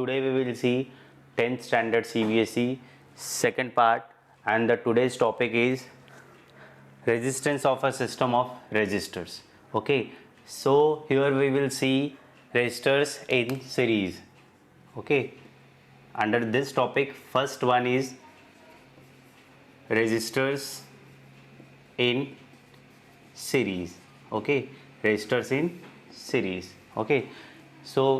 Today we will see 10th standard CBSE second part, and the today's topic is resistance of a system of resistors. Okay, so here we will see resistors in series. Okay, under this topic first one is resistors in series. Okay, resistors in series. Okay, so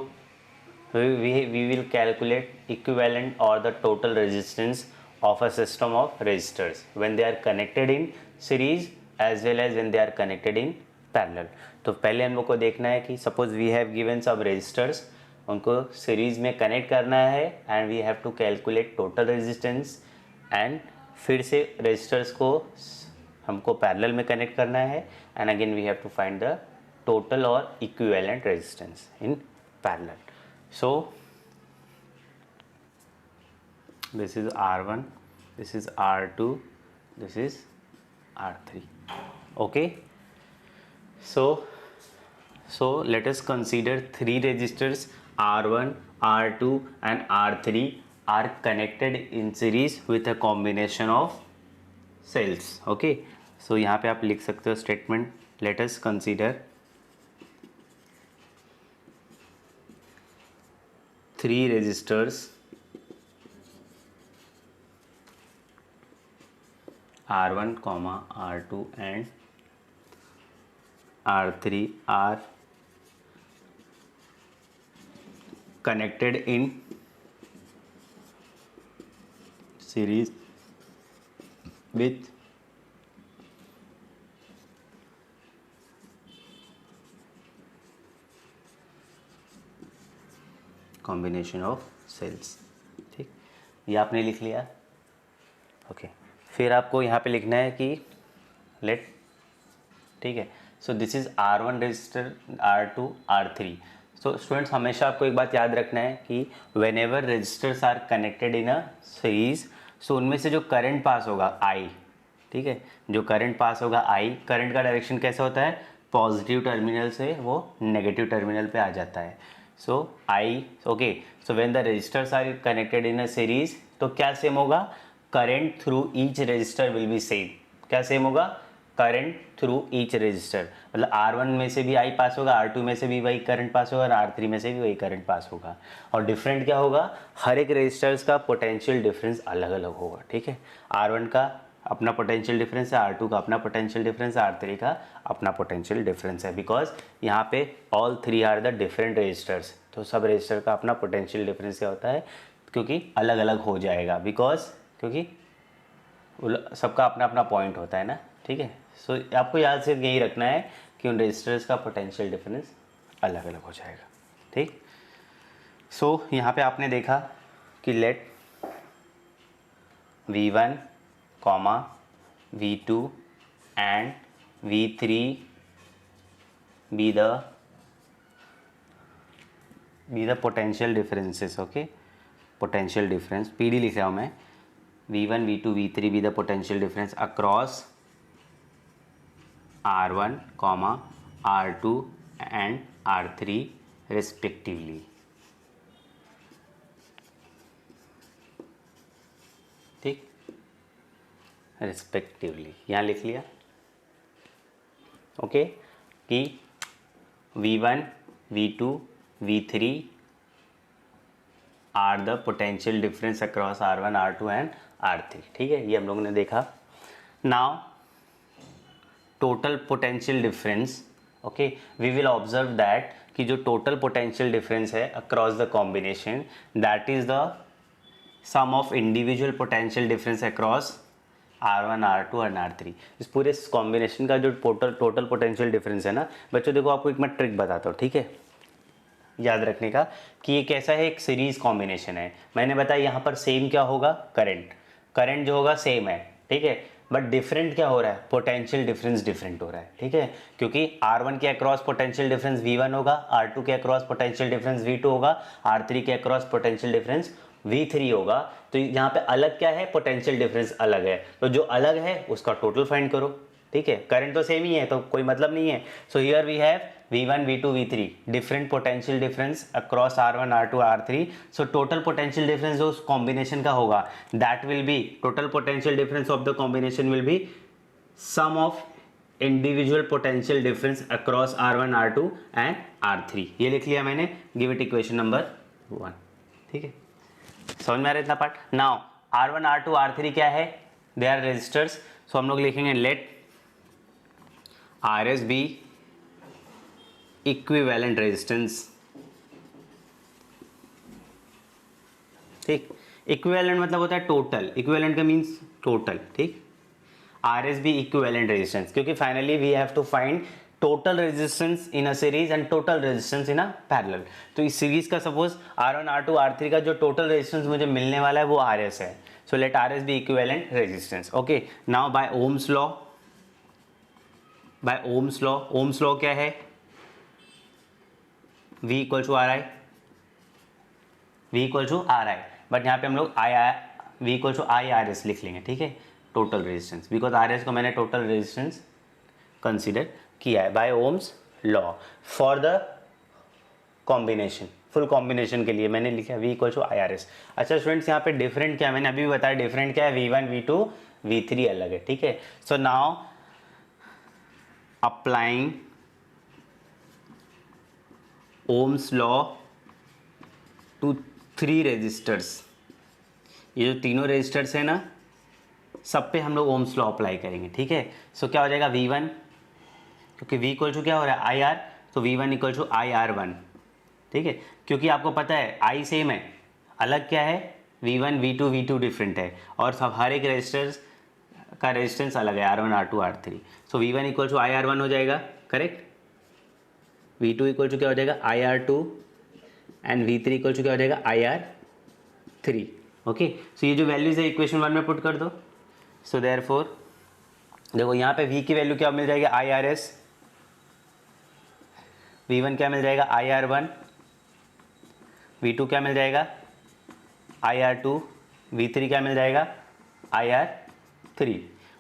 we will calculate equivalent or the total resistance of a system of resistors when they are connected in series as well as when they are connected in parallel. तो पहले हम लोग को देखना है कि suppose we have given सब resistors, उनको सीरीज में कनेक्ट करना है and we have to calculate total resistance, and फिर से रेजिस्टर्स को हमको पैरेलल में कनेक्ट करना है and again we have to find the total और equivalent resistance in parallel. So this is R1, this is R2, this is R3. Okay, so let us consider three resistors R1, R2 and R3 are connected in series with a combination of cells. Okay, so यहाँ पे आप लिख सकते हो statement, let us consider three resistors R1, R2 and R3 are connected in series with combination of cells. ठीक, ये आपने लिख लिया. ओके, फिर आपको यहाँ पे लिखना है कि लेट, ठीक है, so this is R1 resistor, R2, R3. So students हमेशा आपको एक बात याद रखना है कि whenever resistors are connected in a series, so उनमें से जो करंट पास होगा I, ठीक है, जो करंट पास होगा I, करंट का डायरेक्शन कैसा होता है, पॉजिटिव टर्मिनल से वो नेगेटिव टर्मिनल पे आ जाता है. So so when the resistors are connected in a series, तो क्या सेम होगा, current through each resistor will be same. क्या सेम होगा, current through each resistor, मतलब R1 में से भी I पास होगा, R2 में से भी वही करंट पास होगा और R3 में से भी वही करंट पास होगा. और डिफरेंट क्या होगा, हर एक रेजिस्टर्स का पोटेंशियल डिफरेंस अलग अलग होगा. ठीक है, R1 का अपना पोटेंशियल डिफरेंस है, R2 का अपना पोटेंशियल डिफरेंस है, R3 का अपना पोटेंशियल डिफरेंस है, बिकॉज यहाँ पे all three are the different resistors. तो सब रेजिस्टर का अपना पोटेंशियल डिफरेंस क्या होता है, क्योंकि अलग अलग हो जाएगा, बिकॉज क्योंकि सबका अपना अपना पॉइंट होता है ना. ठीक है, सो आपको याद सिर्फ यही रखना है कि उन रेजिस्टर्स का पोटेंशियल डिफरेंस अलग अलग हो जाएगा. ठीक, सो यहाँ पे आपने देखा कि late V1, V2 and V3 be the potential differences. Okay, potential difference PD लिख रहा हूँ मैं, V1, V2, V3 be the potential difference across R1, R2 and R3 respectively. ठीक, रिस्पेक्टिवली यहाँ लिख लिया. ओके, कि V1, V2, V3 are the potential difference across R1, R2 and R3. ठीक है, ये हम लोगों ने देखा. Now total potential difference. Okay, we will observe that कि जो टोटल पोटेंशियल डिफरेंस है across the combination, that is the sum of individual potential difference across R1, R2 और R3. इस पूरे कॉम्बिनेशन का जो टोटल पोटेंशियल डिफरेंस है ना बच्चों, देखो आपको एक मैं ट्रिक बताता हूँ. ठीक है, याद रखने का कि ये कैसा है, एक सीरीज कॉम्बिनेशन है. मैंने बताया यहाँ पर सेम क्या होगा, करंट जो होगा सेम है. ठीक है, बट डिफरेंट क्या हो रहा है, पोटेंशियल डिफरेंस डिफरेंट हो रहा है. ठीक है, क्योंकि R1 के अक्रॉस पोटेंशियल डिफरेंस V1 होगा, R2 के अक्रॉस पोटेंशियल डिफरेंस V2 होगा, R3 के अक्रॉस पोटेंशियल डिफरेंस V3 होगा. तो यहाँ पे अलग क्या है, पोटेंशियल डिफरेंस अलग है. तो जो अलग है उसका टोटल फाइंड करो. ठीक है, करंट तो सेम ही है तो कोई मतलब नहीं है. So here we have V1, V2, V3 different potential difference across R1, R2, R3. So total potential difference जो उस कॉम्बिनेशन का होगा that will be, total potential difference of the combination will be sum of individual potential difference across R1, R2 and R3. ये लिख लिया मैंने. Give it equation number 1. ठीक है, समझ में आ रहा है इतना part. Now R1, R2, R3 क्या है? They are resistors. सो हम लोग लिखेंगे let RS be equivalent resistance. ठीक, इक्विवेलेंट मतलब होता है टोटल. इक्विवेलेंट का मीन्स टोटल. ठीक, RS बी इक्विवेलेंट रेजिस्टेंस, क्योंकि finally we have to find total resistance in a series and total resistance in a parallel. तो इस सीरीज का सपोज R1, R2, R3 का जो टोटल रेजिस्टेंस मुझे मिलने वाला है वो RS है. So let RS be equivalent resistance. Okay, now by Ohm's law, by Ohm's law, Ohm's law क्या है? V equal to RI, V equal to RI, but यहाँ पे हम लोग V इक्वल टू IRS लिख लेंगे. ठीक है, टोटल रेजिस्टेंस, बिकॉज RS को मैंने टोटल रेजिस्टेंस कंसीडर किया है by Ohm's law for the combination. Full combination के लिए मैंने लिखा V इक्वल टू IRS. अच्छा स्टूडेंट्स, यहाँ पे डिफरेंट क्या है मैंने अभी भी बताया. डिफरेंट क्या है? V1, V2, V3 अलग है. ठीक है, so now applying Ohm's law to 3 resistors. ये जो तीनों रेजिस्टर्स है ना, सब पे हम लोग ओम्स लॉ अप्लाई करेंगे. ठीक है, सो क्या हो जाएगा? V1, क्योंकि V इक्वल टू क्या हो रहा है? IR, तो V1 इक्वल टू IR1. ठीक है, क्योंकि आपको पता है I सेम है, अलग क्या है? V1, V2, V2 डिफरेंट है, और सब हर एक रेजिस्टर्स का रेजिस्टेंस अलग है, R1, R2, R3. So V1 equal to IR1 हो जाएगा, करेक्ट. V2 इक्वल टू क्या हो जाएगा? IR2 and V3 equal to क्या हो जाएगा? IR3. ओके, सो ये जो वैल्यूज है इक्वेशन 1 में पुट कर दो. सो देयरफॉर देखो यहाँ पे V की वैल्यू क्या मिल जाएगी? IRS. V1 क्या मिल जाएगा? IR1. V2 क्या मिल जाएगा? IR2. V3 क्या मिल जाएगा? IR3.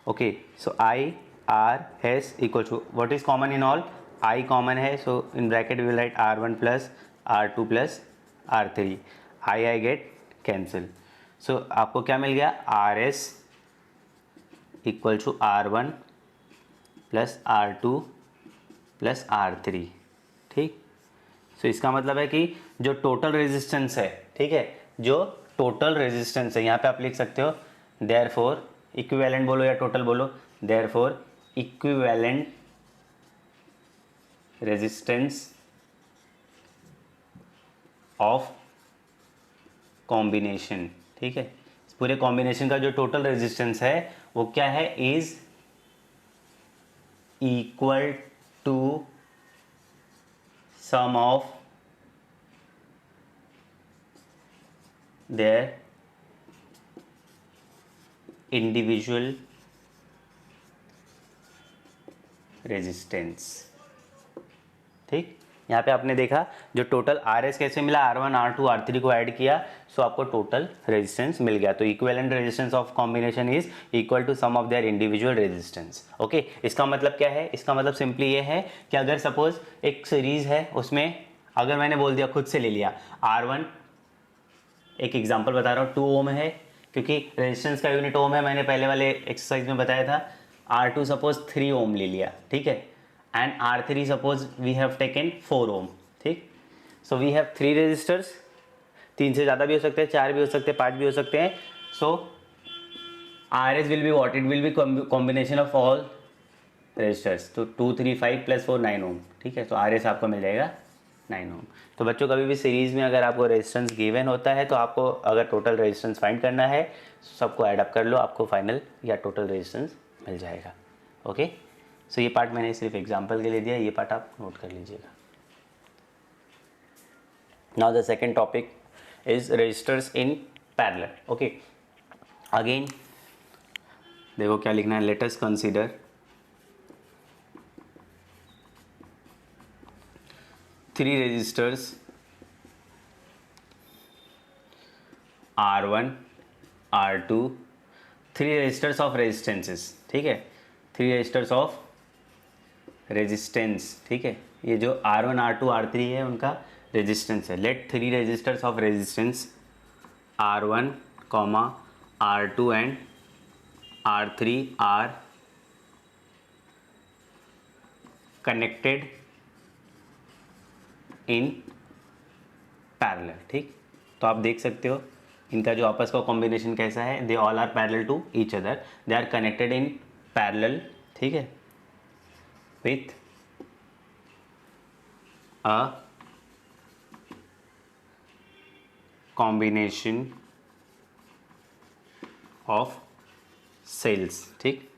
Okay, so IRS equal to what is common in all? I common है, so in bracket we will write R1 plus R2 plus R3. I get cancel. So आपको क्या मिल गया? RS equal to R1 plus R2 plus R3. ठीक, सो इसका मतलब है कि जो टोटल रेजिस्टेंस है, ठीक है, जो टोटल रेजिस्टेंस है, यहाँ पे आप लिख सकते हो देयरफॉर, इक्विवेलेंट बोलो या टोटल बोलो, therefore equivalent resistance of combination. ठीक है, इस पूरे कॉम्बिनेशन का जो टोटल रेजिस्टेंस है वो क्या है? Is equal to sum of their individual resistance. ठीक, यहाँ पे आपने देखा जो टोटल RS कैसे मिला? R1, R2, R3 को ऐड किया, सो आपको टोटल रेजिस्टेंस मिल गया. तो equivalent resistance of combination is equal to sum of their individual resistance. Okay, इसका मतलब क्या है? इसका मतलब सिंपली ये है कि अगर सपोज एक सीरीज है, उसमें अगर मैंने बोल दिया, खुद से ले लिया R1, एक एग्जाम्पल बता रहा हूँ, 2 ओम है, क्योंकि रेजिस्टेंस का यूनिट ओम है, मैंने पहले वाले एक्सरसाइज में बताया था. R2 सपोज 3 ओम ले लिया, ठीक है, and R3 suppose we have taken 4 ohm. ठीक, सो वी हैव 3 रेजिस्टर्स. 3 से ज़्यादा भी हो सकते हैं, 4 भी हो सकते हैं, 5 भी हो सकते हैं. So RS will be what? It will be combination of all resistors. तो 2, 3, 5 प्लस 4 9 ओम. ठीक है, तो RS आपको मिल जाएगा 9 ओम. तो बच्चों, कभी भी सीरीज़ में अगर आपको रेजिस्टेंस गिवन होता है तो आपको अगर टोटल रेजिस्टेंस फाइंड करना है, सबको ऐड अप कर लो, आपको फाइनल या टोटल रेजिस्टेंस मिल जाएगा. ओके, सो ये पार्ट मैंने सिर्फ एग्जांपल के लिए दिया, ये पार्ट आप नोट कर लीजिएगा. Now the second topic is resistors in parallel. Okay, again देखो क्या लिखना है. Let us consider 3 resistors R1, R2, 3 resistors of resistances. ठीक है, 3 रजिस्टर्स ऑफ रेजिस्टेंस, ठीक है। ये जो R1 R2 R3 है उनका रेजिस्टेंस है। Let 3 resistors of resistance R1, R2 and R3 are connected in parallel, ठीक। तो आप देख सकते हो इनका जो आपस का कॉम्बिनेशन कैसा है, they all are parallel to each other, they are connected in parallel, ठीक है, with a combination of cells, ठीक।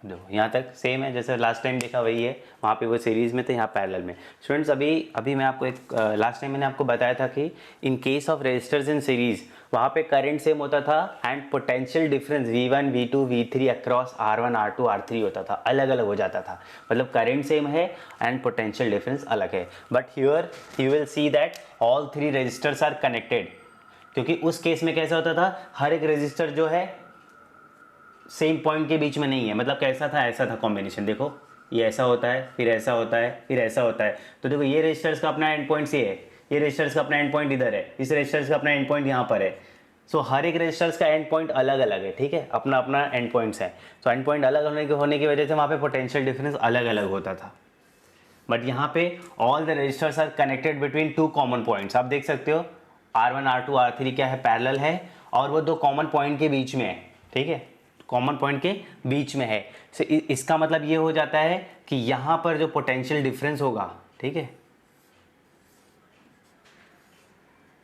देखो यहाँ तक सेम है, जैसे लास्ट टाइम देखा वही है, वहाँ पे वो सीरीज़ में थे, यहाँ पैरेलल में। स्टूडेंट्स अभी मैं आपको एक लास्ट टाइम मैंने आपको बताया था कि in case of resistors in series वहाँ पे करंट सेम होता था and potential difference V1 V2 V3 across R1 R2 R3 होता था, अलग अलग हो जाता था। मतलब करंट सेम है एंड पोटेंशियल डिफरेंस अलग है, but here you will see that all 3 resistors are connected. क्योंकि उस केस में कैसा होता था, हर एक रजिस्टर जो है सेम पॉइंट के बीच में नहीं है। मतलब कैसा था, ऐसा था कॉम्बिनेशन। देखो ये ऐसा होता है, फिर ऐसा होता है, फिर ऐसा होता है। तो देखो ये रजिस्टर्स का अपना एंड पॉइंट ये है, ये रजिस्टर्स का अपना एंड पॉइंट इधर है, इस रजिस्टर्स का अपना एंड पॉइंट यहाँ पर है। सो हर एक रजिस्टर्स का एंड पॉइंट अलग अलग है, ठीक है, अपना अपना एंड पॉइंट्स है। सो एंड पॉइंट अलग होने की वजह से वहाँ पे पोटेंशियल डिफरेंस अलग अलग होता था। बट यहाँ पे all the resistors are connected between 2 common points. आप देख सकते हो R1 R2 R3 क्या है, पैरेलल है, और वो 2 कॉमन पॉइंट के बीच में है, ठीक है, कॉमन पॉइंट के बीच में है। so, इसका मतलब ये हो जाता है कि यहाँ पर जो पोटेंशियल डिफरेंस होगा, ठीक है,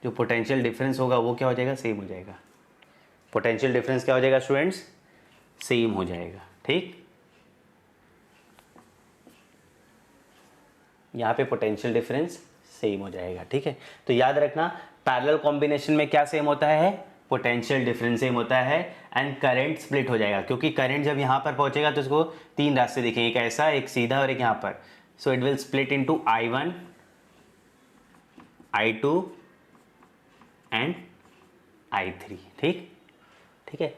जो पोटेंशियल डिफरेंस होगा वो क्या हो जाएगा, सेम हो जाएगा। पोटेंशियल डिफरेंस क्या हो जाएगा स्टूडेंट्स, सेम हो जाएगा, ठीक। यहाँ पे पोटेंशियल डिफरेंस सेम हो जाएगा, ठीक है। तो याद रखना पैरेलल कॉम्बिनेशन में क्या सेम होता है, पोटेंशियल डिफरेंस सेम होता है एंड करंट स्प्लिट हो जाएगा। क्योंकि करंट जब यहाँ पर पहुँचेगा तो उसको 3 रास्ते दिखेंगे, एक ऐसा, एक सीधा और एक यहाँ पर। So it will split into I1 I2 and I3, ठीक है।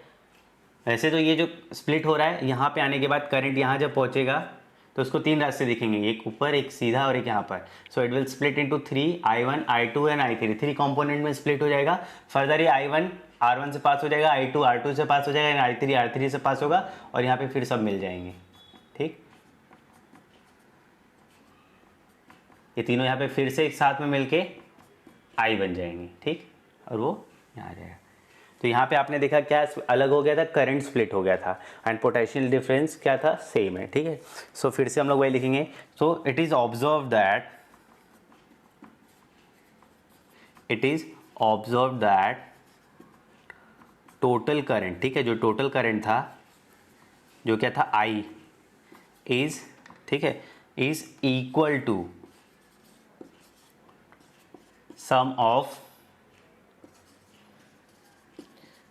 वैसे तो ये जो स्प्लिट हो रहा है, यहाँ पे आने के बाद करंट यहाँ जब पहुँचेगा तो उसको 3 रास्ते दिखेंगे, एक ऊपर, एक सीधा और एक यहाँ पर। So it will split into 3, I1 I2 and I3, 3 component में स्प्लिट हो जाएगा। फर्दर ये I1 R1 से पास हो जाएगा, I2 R2 से पास हो जाएगा, I3 R3 से पास होगा, और यहाँ पे फिर सब मिल जाएंगे, ठीक। ये तीनों यहाँ पे फिर से एक साथ में मिलके I बन जाएंगे, ठीक, और वो यहाँ आ जाएगा। तो यहाँ पे आपने देखा क्या अलग हो गया था, करंट स्प्लिट हो गया था एंड पोटेंशियल डिफरेंस क्या था, सेम है, ठीक है। सो फिर से हम लोग वही लिखेंगे। So it is observe that total current, ठीक है, जो टोटल करंट था, जो क्या था I इज, ठीक है, is equal to sum of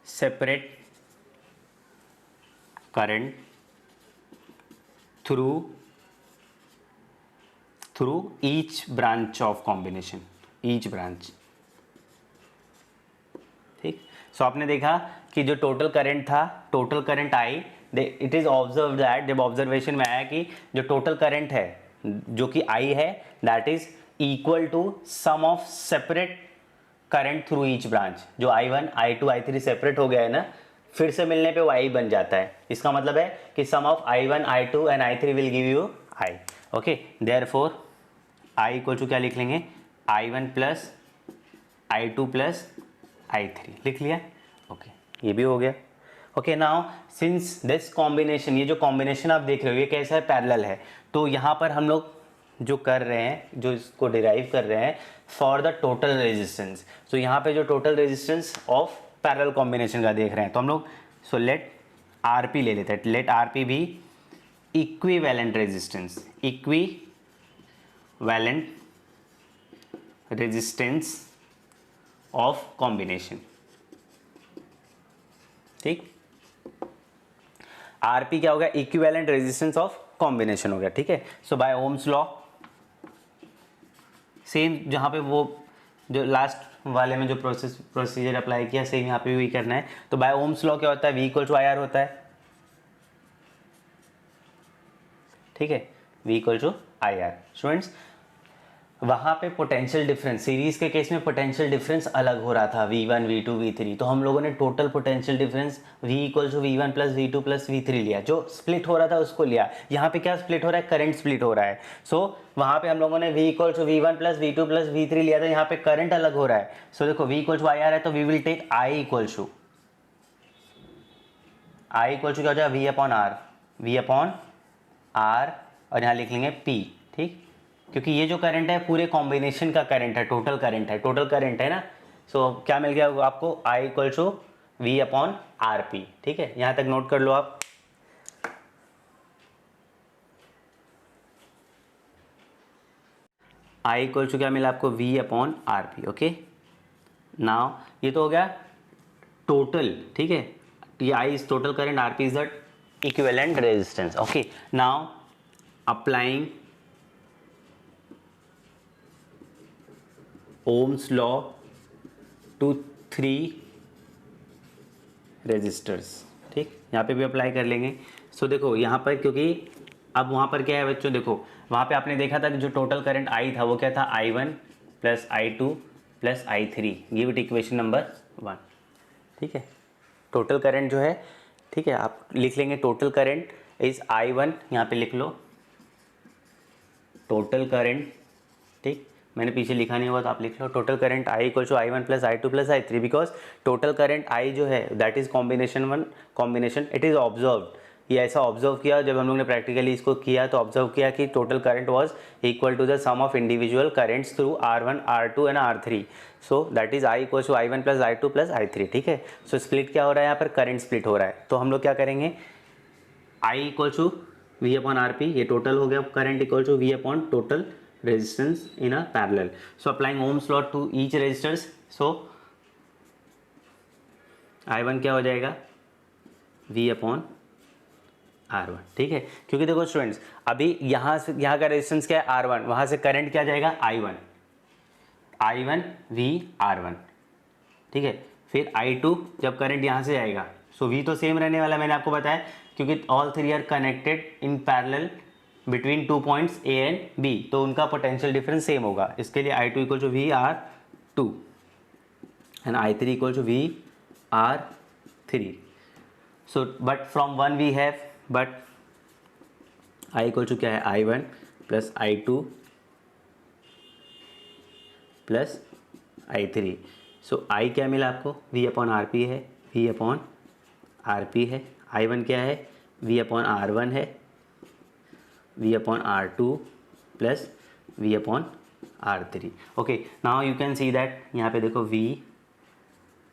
separate current through each branch of combination, each branch, ठीक। सो आपने देखा कि जो टोटल करंट था, total current I, it is observe that, जब ऑब्जर्वेशन में आया कि जो टोटल करंट है जो कि आई है, that is equal to sum of separate current through each branch. जो I1 I2 I3 सेपरेट हो गया है ना, फिर से मिलने पे वो I बन जाता है। इसका मतलब है कि sum of I1 I2 and I3 will give you I, okay. Therefore I equal to क्या लिख लेंगे, I1 plus I2 plus I3 लिख लिया, ओके, ये भी हो गया। Okay, now since this combination, ये जो कॉम्बिनेशन आप देख रहे हो ये कैसा है, पैरेलल है। तो यहाँ पर हम लोग जो कर रहे हैं, जो इसको डिराइव कर रहे हैं फॉर द टोटल रेजिस्टेंस। सो यहाँ पे जो total resistance of parallel combination का देख रहे हैं, तो हम लोग सो लेट RP ले लेते हैं। लेट RP भी equivalent resistance, equivalent resistance of combination, ठीक। RP क्या हो गया, इक्विवेलेंट रेजिस्टेंस ऑफ कॉम्बिनेशन हो गया, ठीक है। सो बाय ओम्स लॉ, सेम जहाँ पे वो जो लास्ट वाले में जो प्रोसीजर अप्लाई किया, सेम यहाँ पे भी करना है। तो बाय ओम्स लॉ क्या होता है, V इक्वल टू IR होता है, ठीक है, V equal to I R. Students वहाँ पे पोटेंशियल डिफरेंस, सीरीज के केस में पोटेंशियल डिफरेंस अलग हो रहा था, V1 V2 V3, तो हम लोगों ने total potential difference V equal to V1 plus V2 plus V3 लिया, जो स्प्लिट हो रहा था उसको लिया। यहाँ पे क्या स्प्लिट हो रहा है, करंट स्प्लिट हो रहा है। सो वहाँ पे हम लोगों ने V equal to V1 plus V2 plus V3 लिया था, यहाँ पे करंट अलग हो रहा है। सो देखो V equal to I R है, तो we will take I equal to क्या हो जाएगा, V upon R, V upon R, और यहाँ लिख लेंगे P, ठीक, क्योंकि ये जो करंट है पूरे कॉम्बिनेशन का करंट है, टोटल करंट है ना। सो क्या मिल गया आपको, I equal to V upon R P, ठीक है, यहाँ तक नोट कर लो आप। I इक्वल टू क्या मिला आपको, V upon R P. Okay, now ये तो हो गया टोटल, ठीक है, ये I is total current, R P is the equivalent resistance. Okay, now applying Ohm's law to 3 resistors, ठीक, यहाँ पे भी अप्लाई कर लेंगे। सो देखो यहाँ पर, क्योंकि अब वहाँ पर क्या है बच्चों, देखो वहाँ पे आपने देखा था कि जो टोटल करंट आई था वो क्या था, I1 plus I2 plus I3, give it equation number 1, ठीक है। टोटल करंट जो है, ठीक है, आप लिख लेंगे टोटल करंट इज I1, यहाँ पे लिख लो टोटल करंट, ठीक, मैंने पीछे लिखा नहीं हुआ तो आप लिख लो total current I equal to I1 plus I2 plus I3, because total current I जो है that is combination it is observed, ये ऐसा ऑब्जर्व किया जब हम लोग ने प्रैक्टिकली इसको किया, तो ऑब्जर्व किया कि total current was equal to the sum of individual currents through R1 R2 and R3, so that is I equal to I1 plus I2 plus I3, ठीक है। सो स्प्लिट क्या हो रहा है यहाँ पर, करंट स्प्लिट हो रहा है, तो हम लोग क्या करेंगे, I equal to V upon R P, ये टोटल हो गया, current equal to V upon total resistance in a parallel. So applying Ohm's law to each resistors, so I1 क्या हो जाएगा, V अपॉन R1, ठीक है, क्योंकि देखो स्टूडेंट्स अभी यहाँ से, यहाँ का रेजिस्टेंस क्या है R1, वहाँ से करंट क्या जाएगा I1 V R1, ठीक है, फिर I2 जब करंट यहाँ से आएगा, सो V तो सेम रहने वाला, मैंने आपको बताया, क्योंकि all three are connected in parallel between 2 points A and B, तो उनका पोटेंशियल डिफरेंस सेम होगा। इसके लिए I2 equal to VR2 and I3 equal to VR3। So but from 1 we have, but I equal to क्या है, I1 plus I2 plus I3। So I क्या मिला आपको, V अपॉन आर पी है, V upon R P है, I1 क्या है, V upon R1 है, V upon R2 plus V upon R3। Okay, now you can see that यहाँ पे देखो V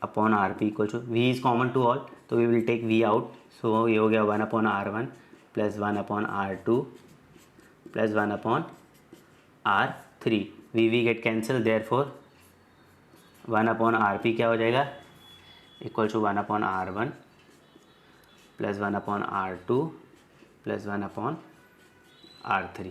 upon R P equal to, V is common to all, तो we will take V out, so ये हो गया 1 upon R1 plus 1 upon R2 plus 1 upon R3, V get cancel, therefore 1 upon R P क्या हो जाएगा, equal to 1 upon R1 plus 1 upon R2 plus 1 upon R3।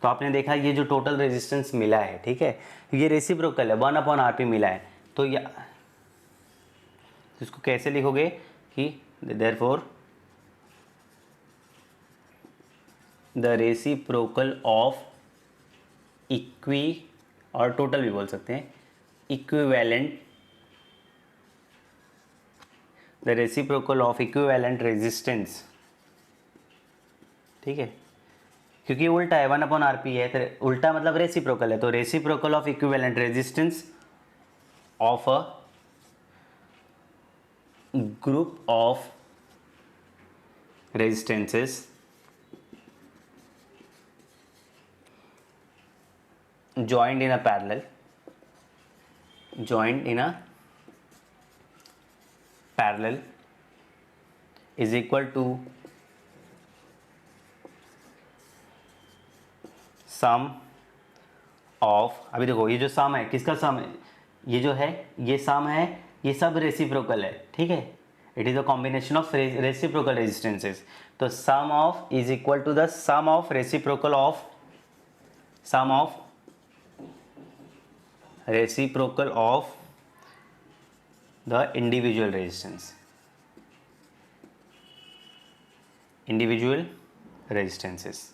तो आपने देखा ये जो टोटल रेजिस्टेंस मिला है, ठीक है, ये रेसिप्रोकल है, 1 अपॉन आर पी मिला है, तो ये इसको कैसे लिखोगे कि therefore the reciprocal of equi, और टोटल भी बोल सकते हैं, equivalent, the reciprocal of equivalent resistance, ठीक है, क्योंकि उल्टा है, 1 अपॉन आर पी है, तो उल्टा मतलब रेसिप्रोकल है, तो reciprocal of equivalent resistance of a group of resistances joined in a parallel is equal to sum of, अभी देखो ये जो सम है, किसका सम है, ये जो है ये सम है, ये सब रेसिप्रोकल है, ठीक है, it is a combination of reciprocal resistances, तो sum of is equal to the sum of reciprocal of the individual resistances.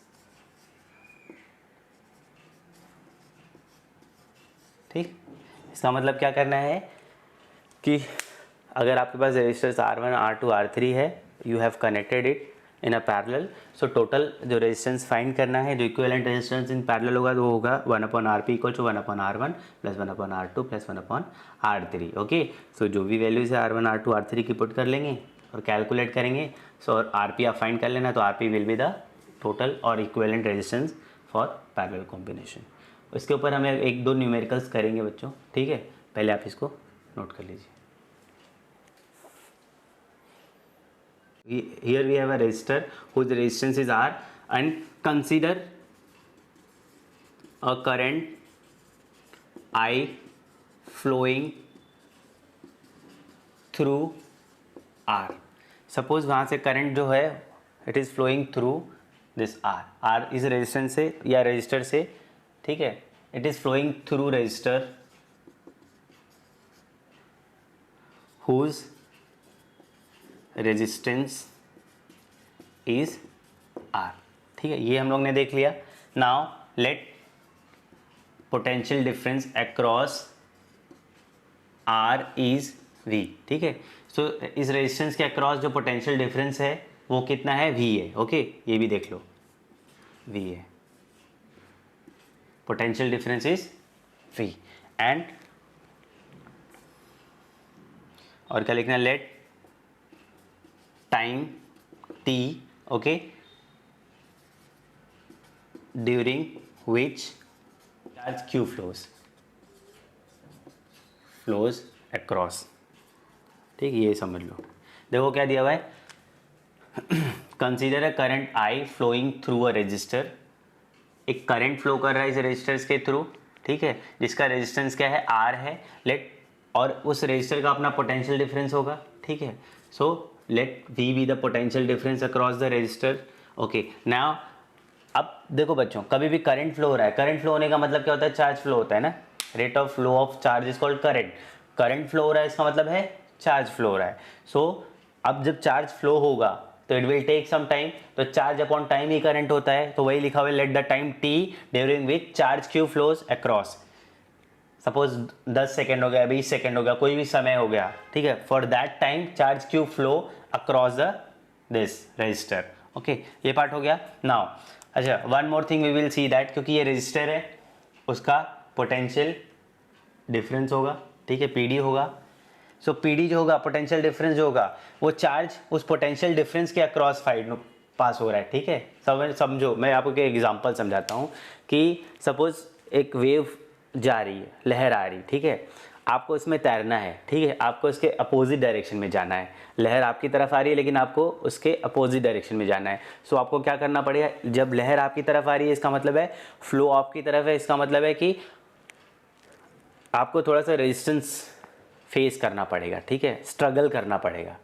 ठीक, इसका मतलब क्या करना है कि अगर आपके पास रेजिस्टर्स R1, R2, R3 है, you have connected it in a parallel, so total जो रेजिस्टेंस फाइंड करना है, जो इक्विवेलेंट रेजिस्टेंस इन पैरेलल होगा वो होगा 1/RP equal to 1/R1 plus 1/R2 plus 1/R3। Okay, so जो भी वैल्यूज है R1, R2, R3 की पुट कर लेंगे और कैलकुलेट करेंगे। सो और RP आप फाइंड कर लेना, तो RP will be the total और equivalent resistance for parallel combination. इसके ऊपर हमें एक दो न्यूमेरिकल्स करेंगे बच्चों, ठीक है, पहले आप इसको नोट कर लीजिए। Here we have a resistor whose resistance is R, and consider a current I flowing through R. Suppose वहाँ से करंट जो है it is flowing through this R. R इस रेजिस्टेंस से या रजिस्टर से, ठीक है, it is flowing through resistor whose resistance is R। ठीक है, ये हम लोग ने देख लिया। Now let potential difference across R is V। ठीक है, सो इस रेजिस्टेंस के अक्रॉस जो पोटेंशियल डिफरेंस है वो कितना है, V है। ओके, ये भी देख लो, V है, potential difference is V। And और क्या लिखना है, let time t, okay, during which charge q flows across। ठीक, ये समझ लो। देखो क्या दिया हुआ है, consider a current I flowing through a resistor. एक करंट फ्लो कर रहा है इस रजिस्टर्स के थ्रू, ठीक है, जिसका रेजिस्टेंस क्या है, R है। लेट, और उस रजिस्टर का अपना पोटेंशियल डिफरेंस होगा, ठीक है। So late V be the potential difference across the register. Okay, now अब देखो बच्चों, कभी भी करंट फ्लो हो रहा है, करंट फ्लो होने का मतलब क्या होता है, चार्ज फ्लो होता है ना। Rate of flow of charge is called current. Current flow हो रहा है इसका मतलब है चार्ज फ्लो हो रहा है। सो अब जब चार्ज फ्लो होगा तो it will take some time, तो चार्ज अपॉन टाइम ही करंट होता है, तो वही लिखा हुआ है, let the time t during which charge q flows across. Suppose 10 second हो गया, 20 सेकेंड हो गया, कोई भी समय हो गया, ठीक है, for that time charge q flow across the this resistor. Okay, ये पार्ट हो गया। नाउ अच्छा, one more thing we will see that, क्योंकि ये रजिस्टर है उसका पोटेंशियल डिफरेंस होगा, ठीक है, पीडी होगा। सो पीडी जो होगा, पोटेंशियल डिफरेंस जो होगा, वो चार्ज उस पोटेंशियल डिफरेंस के अक्रॉस फाइड पास हो रहा है, ठीक है। समझो, मैं आपको एक एग्जांपल समझाता हूँ कि सपोज एक वेव जा रही है, लहर आ रही, ठीक है, आपको इसमें तैरना है, ठीक है, आपको इसके अपोजिट डायरेक्शन में जाना है। लहर आपकी तरफ आ रही है लेकिन आपको उसके अपोजिट डायरेक्शन में जाना है। सो आपको क्या करना पड़ेगा, जब लहर आपकी तरफ आ रही है इसका मतलब है फ्लो आपकी तरफ है, इसका मतलब है कि आपको थोड़ा सा रेजिस्टेंस फेस करना पड़ेगा, ठीक है, स्ट्रगल करना पड़ेगा।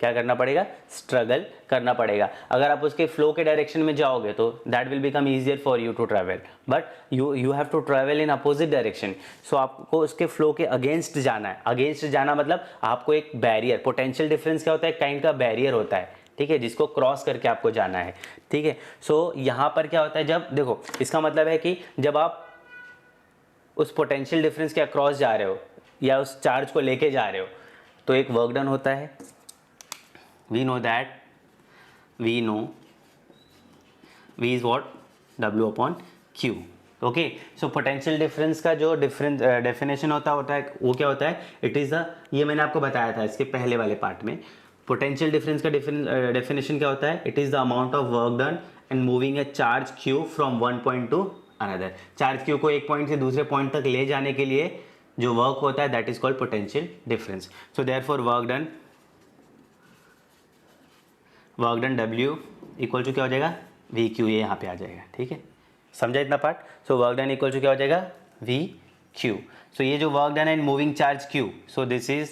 क्या करना पड़ेगा, स्ट्रगल करना पड़ेगा। अगर आप उसके फ्लो के डायरेक्शन में जाओगे तो that will become easier for you to travel, but you have to travel in opposite direction. So आपको उसके फ्लो के अगेंस्ट जाना है। अगेंस्ट जाना मतलब आपको एक बैरियर, पोटेंशियल डिफरेंस क्या होता है, काइंड का बैरियर होता है, ठीक है, जिसको क्रॉस करके आपको जाना है, ठीक है। सो यहाँ पर क्या होता है, जब देखो इसका मतलब है कि जब आप उस पोटेंशियल डिफरेंस के अक्रॉस जा रहे हो या उस चार्ज को लेके जा रहे हो तो एक वर्क डन होता है। we know V is what, W upon Q। Okay, so potential difference का जो डेफिनेशन होता है वो क्या होता है, इट इज़ द, ये मैंने आपको बताया था इसके पहले वाले पार्ट में। पोटेंशियल डिफरेंस का डेफिनेशन क्या होता है, it is the amount of work done and moving A charge Q from one point two another. Charge Q को एक पॉइंट से दूसरे पॉइंट तक ले जाने के लिए जो वर्क होता है that is called potential difference. So therefore work done W equal to क्या हो जाएगा, वी क्यू, ये यहाँ पे आ जाएगा, ठीक है, समझा इतना part. So work done equal to क्या हो जाएगा, वी क्यू। सो ये जो work done and moving charge Q, so this is,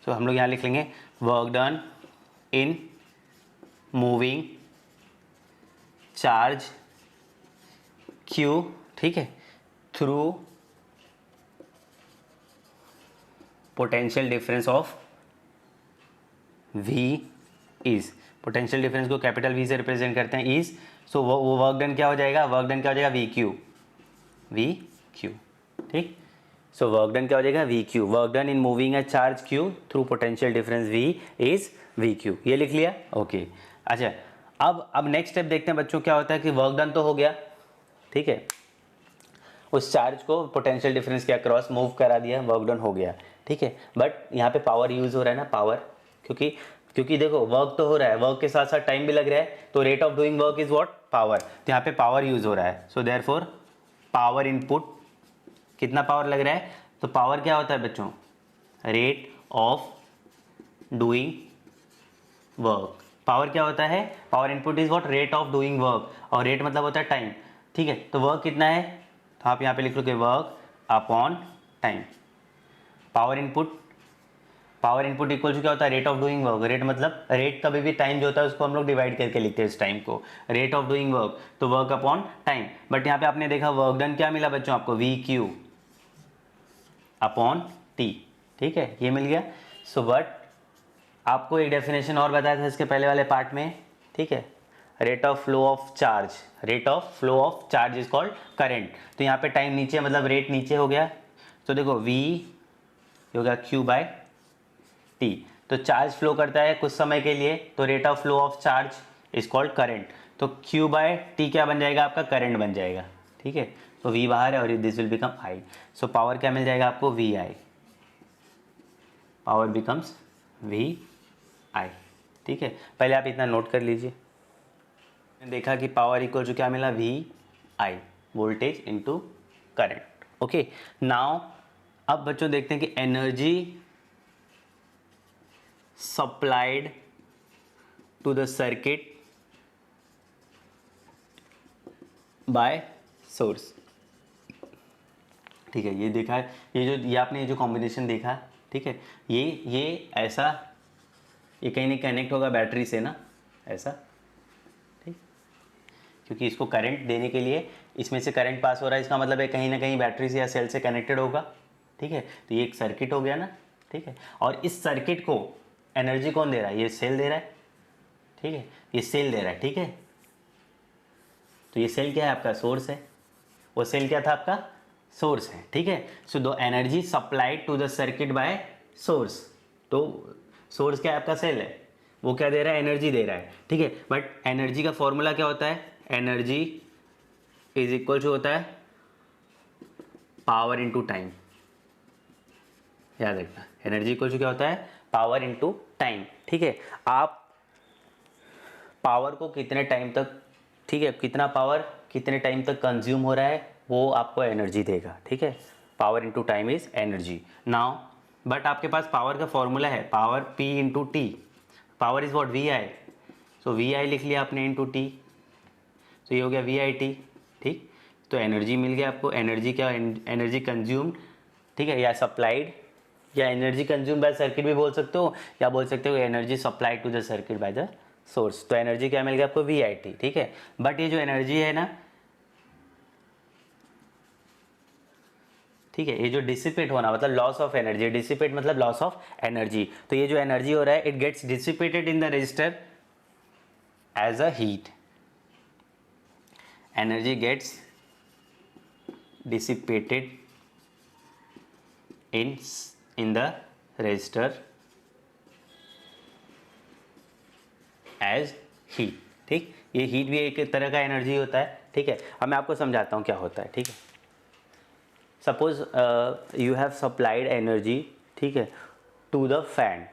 so हम लोग यहाँ लिख लेंगे work done in moving charge Q, ठीक है, through potential difference of V is, potential difference को कैपिटल V से रिप्रेजेंट करते हैं इज, सो वो वर्क डन क्या हो जाएगा, वर्क डन क्या हो जाएगा वी क्यू, ठीक। सो वर्क डन क्या हो जाएगा V Q, work done in moving a charge Q through potential difference V is we Q, ये लिख लिया, ओके। अच्छा अब नेक्स्ट स्टेप देखते हैं बच्चों क्या होता है कि वर्क डन तो हो गया, ठीक है, उस चार्ज को पोटेंशियल डिफरेंस के अक्रॉस मूव करा दिया, वर्क डन हो गया, ठीक है। बट यहाँ पे पावर यूज हो रहा है ना, पावर, क्योंकि देखो वर्क तो हो रहा है, वर्क के साथ साथ टाइम भी लग रहा है, तो rate of doing work is what, power, तो यहाँ पे पावर यूज हो रहा है। सो देयरफॉर पावर इनपुट, कितना पावर लग रहा है, तो पावर क्या होता है बच्चों, rate of doing work, power क्या होता है, power input is what, rate of doing work, और रेट मतलब होता है टाइम, ठीक है। तो वर्क कितना है, तो आप यहाँ पे लिख लोगे work upon time, power input equal to क्या होता है, rate of doing work, rate मतलब रेट कभी भी टाइम जो होता है उसको हम लोग डिवाइड करके लिखते हैं इस टाइम को, रेट ऑफ डूइंग वर्क, तो वर्क अपॉन टाइम। बट यहाँ पे आपने देखा वर्क डन क्या मिला बच्चों आपको, वी क्यू अपॉन टी, ठीक है, ये मिल गया। सो बट आपको एक डेफिनेशन और बताया था इसके पहले वाले पार्ट में, ठीक है, rate of flow of charge is called current, तो यहाँ पे टाइम नीचे मतलब रेट नीचे हो गया, तो देखो V हो गया Q बाय T, तो चार्ज फ्लो करता है कुछ समय के लिए, तो rate of flow of charge is called current, तो Q बाय T क्या बन जाएगा आपका, करंट बन जाएगा, ठीक है। तो V बाहर है और this will become I, so power क्या मिल जाएगा आपको, VI, पावर बिकम्स VI, ठीक है। पहले आप इतना नोट कर लीजिए, देखा कि पावर इक्वल टू क्या मिला, VI, voltage into current, okay. Now अब बच्चों देखते हैं कि energy supplied to the circuit by source, ठीक है। ये देखा है, ये आपने जो कॉम्बिनेशन देखा, ठीक है, ये ऐसा, ये कहीं नहीं कनेक्ट होगा बैटरी से ना, ऐसा, ठीक, क्योंकि इसको करंट देने के लिए इसमें से करंट पास हो रहा है, इसका मतलब है कहीं ना कहीं बैटरी से या सेल से कनेक्टेड होगा, ठीक है। तो ये एक सर्किट हो गया ना, ठीक है, और इस सर्किट को एनर्जी कौन दे रहा है, ये सेल दे रहा है, ठीक है, ये सेल दे रहा है, ठीक है। तो ये सेल क्या है आपका, सोर्स है, वो सेल क्या था आपका, सोर्स है, ठीक है। So the energy supplied to the circuit by source, तो सोर्स क्या है आपका, सेल है, वो क्या दे रहा है, एनर्जी दे रहा है, ठीक है। बट एनर्जी का फॉर्मूला क्या होता है, एनर्जी इज इक्वल टू होता है पावर इनटू टाइम, याद रखना, एनर्जी इक्वल टू क्या होता है, पावर इनटू टाइम, ठीक है। आप पावर को कितने टाइम तक, ठीक है, कितना पावर कितने टाइम तक कंज्यूम हो रहा है वो आपको एनर्जी देगा, ठीक है। Power into time is energy. Now but आपके पास पावर का फॉर्मूला है, power P into T, power is what, VI, so VI लिख लिया आपने इंटू टी, तो ये हो गया VIT, ठीक। तो एनर्जी मिल गया आपको, एनर्जी क्या, एनर्जी कंज्यूम्ड, ठीक है, या सप्लाइड, या एनर्जी कंज्यूम बाय सर्किट भी बोल सकते हो, या बोल सकते हो energy supplied to the circuit by the source. तो एनर्जी क्या मिल गया आपको, VIT, ठीक है। बट ये जो एनर्जी है ना, ठीक है, ये जो डिसिपेट होना मतलब लॉस ऑफ एनर्जी, डिसिपेट मतलब लॉस ऑफ एनर्जी, तो ये जो एनर्जी हो रहा है it gets dissipated in the resistor as a heat, energy gets dissipated in the resistor as heat, ठीक। ये हीट भी एक तरह का एनर्जी होता है, ठीक है। अब मैं आपको समझाता हूँ क्या होता है, ठीक है। Suppose you have supplied energy, ठीक है, टू द फैन,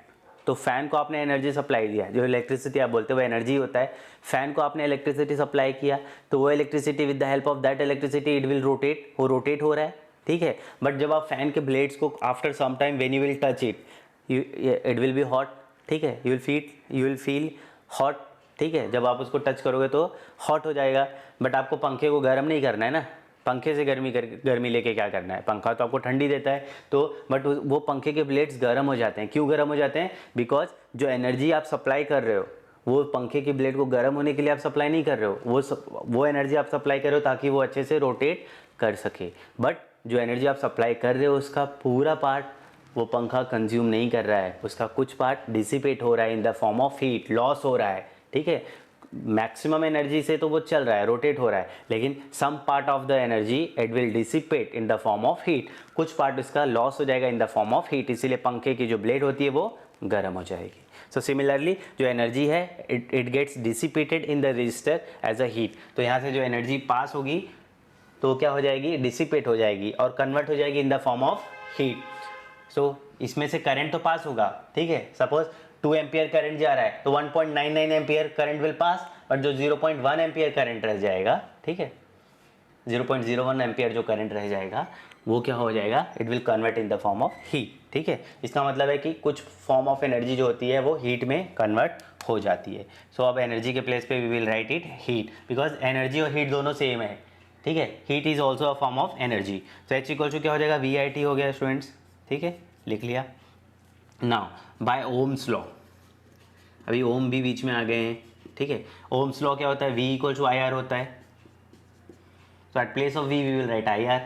तो फैन को आपने एनर्जी सप्लाई दिया, जो इलेक्ट्रिसिटी आप बोलते हो वो एनर्जी होता है, फैन को आपने इलेक्ट्रिसिटी सप्लाई किया, तो वो electricity with the help of that electricity it will rotate, वो रोटेट हो रहा है, ठीक है। बट जब आप फैन के ब्लेड्स को after some time when you will touch it will be hot, ठीक है, यू विल फील हॉट, ठीक है, जब आप उसको टच करोगे तो हॉट हो जाएगा। बट आपको पंखे को गर्म नहीं करना है ना, पंखे से गर्मी लेके क्या करना है, पंखा तो आपको ठंडी देता है, तो बट वो पंखे के ब्लेड्स गर्म हो जाते हैं, क्यों गर्म हो जाते हैं, बिकॉज जो एनर्जी आप सप्लाई कर रहे हो वो पंखे के ब्लेड को गर्म होने के लिए आप सप्लाई नहीं कर रहे हो, वो एनर्जी आप सप्लाई कर रहे हो ताकि वो अच्छे से रोटेट कर सके। बट जो एनर्जी आप सप्लाई कर रहे हो उसका पूरा पार्ट वो पंखा कंज्यूम नहीं कर रहा है, उसका कुछ पार्ट डिसिपेट हो रहा है इन the form of heat, loss हो रहा है, ठीक है। मैक्सिमम एनर्जी से तो वो चल रहा है, रोटेट हो रहा है, लेकिन some part of the energy it will dissipate in the form of heat, कुछ पार्ट उसका लॉस हो जाएगा in the form of heat, इसीलिए पंखे की जो ब्लेड होती है वो गर्म हो जाएगी। सो सिमिलरली जो एनर्जी है it gets dissipated in the resistor as a heat, तो यहाँ से जो एनर्जी पास होगी तो क्या हो जाएगी, डिसिपेट हो जाएगी और कन्वर्ट हो जाएगी in the form of heat. So इसमें से करंट तो पास होगा, ठीक है। सपोज 2 एम्पियर करंट जा रहा है तो 1.99 ampere current will pass, but जो 0.1 एम्पियर करंट रह जाएगा, ठीक है, 0.01 एम्पियर जो करंट रह जाएगा वो क्या हो जाएगा, it will convert in the form of heat, ठीक है। इसका मतलब है कि कुछ फॉर्म ऑफ एनर्जी जो होती है वो हीट में कन्वर्ट हो जाती है। सो अब एनर्जी के प्लेस पे we will write it heat, because energy और हीट दोनों सेम है, ठीक है। Heat is also a form of energy. तो एच इक्वल टू क्या हो जाएगा, VIT हो गया स्टूडेंट्स, ठीक है, लिख लिया। नाउ बाय ओम्स लॉ, अभी ओम भी बीच में आ गए हैं, ठीक है। ओम्स लॉ क्या होता है, V इक्वल टू IR होता है, तो at place of V we will write IR,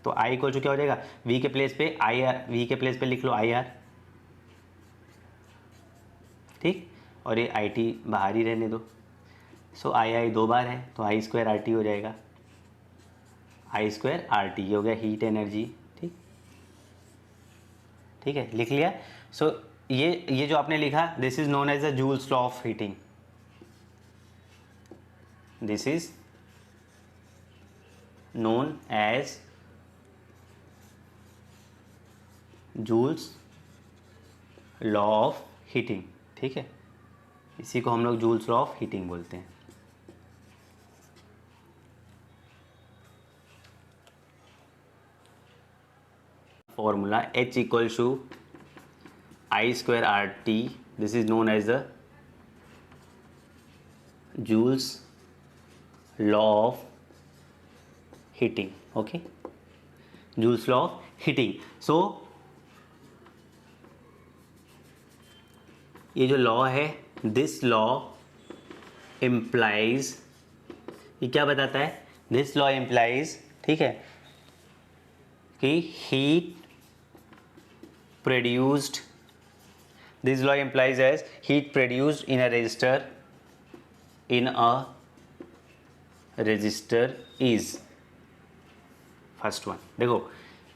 तो I इक्वल टू क्या हो जाएगा, V के प्लेस पे IR, V के प्लेस पे लिख लो IR, ठीक, और ये IT बाहर ही रहने दो। सो I 2 बार है तो I स्क्वायर RT हो जाएगा, I स्क्वायर RT हो गया हीट एनर्जी, ठीक, ठीक है, लिख लिया। सो ये जो आपने लिखा, this is known as the Joule's law of heating, this is known as Joule's law of heating, ठीक है, इसी को हम लोग जूल्स लॉ ऑफ हीटिंग बोलते हैं। Formula H equal to I square RT, this is known as the Joule's law of heating, okay, Joule's law of heating. So ये जो लॉ है, दिस लॉ इम्प्लाइज, ये क्या बताता है, दिस लॉ इम्प्लाइज, ठीक है, कि heat produced, this law implies as heat produced in a resistor is, first one. देखो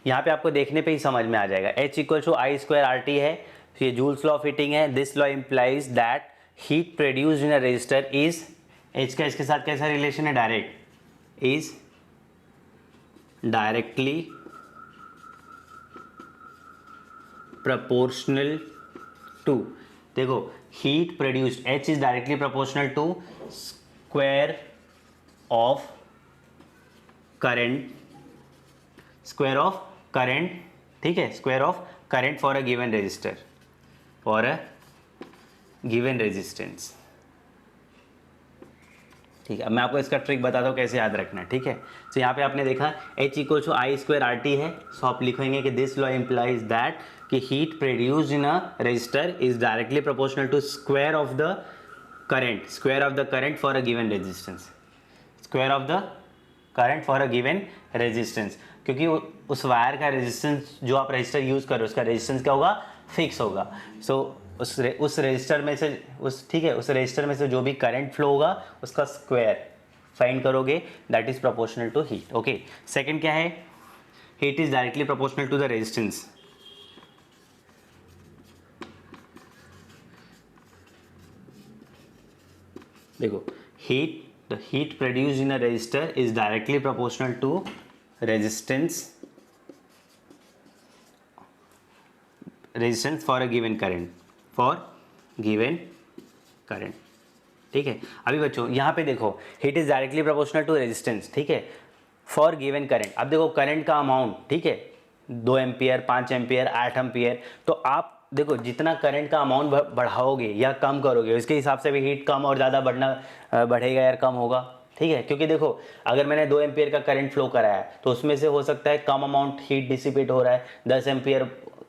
यहाँ पे आपको देखने पे ही समझ में आ जाएगा, H equal to I square RT है, तो ये जूल्स लॉ ऑफ हीटिंग है। This law implies that heat produced in a resistor is, H का इसके साथ कैसा रिलेशन है, direct, is directly proportional to, देखो heat produced, H is directly proportional to square of current, square of current, ठीक है, square of current for a given resistor, for a given resistance, ठीक है। अब मैं आपको इसका ट्रिक बताता हूँ कैसे याद रखना है, ठीक है। तो यहाँ पे आपने देखा H equal to I square RT है, सो आप लिखेंगे कि दिस लॉ इम्प्लाइज दैट कि heat produced in a resistor is directly proportional to square of the current, square of the current for a given resistance, square of the current for a given resistance, क्योंकि उस wire का resistance जो आप register use करो उसका resistance क्या होगा, fix होगा। सो उस रजिस्टर में से ठीक है, उस रजिस्टर में से जो भी करंट फ्लो होगा उसका स्क्वायर फाइंड करोगे, that is proportional to heat, okay. Second क्या है, heat is directly proportional to the resistance, देखो the heat produced in a resistor is directly proportional to resistance for a given current, for given current, ठीक है। अभी बच्चों यहाँ पे देखो heat is directly proportional to resistance, ठीक है, फॉर गिवन करंट। अब देखो करंट का अमाउंट, ठीक है, 2 एम्पियर, 5 एम्पियर, 8 एम्पियर, तो आप देखो जितना करंट का अमाउंट बढ़ाओगे या कम करोगे उसके हिसाब से भी हीट कम और ज़्यादा बढ़ेगा या कम होगा, ठीक है। क्योंकि देखो अगर मैंने 2 एम्पियर का करंट फ्लो कराया है तो उसमें से हो सकता है कम अमाउंट हीट डिसिपेट हो रहा है, 10 एम्पियर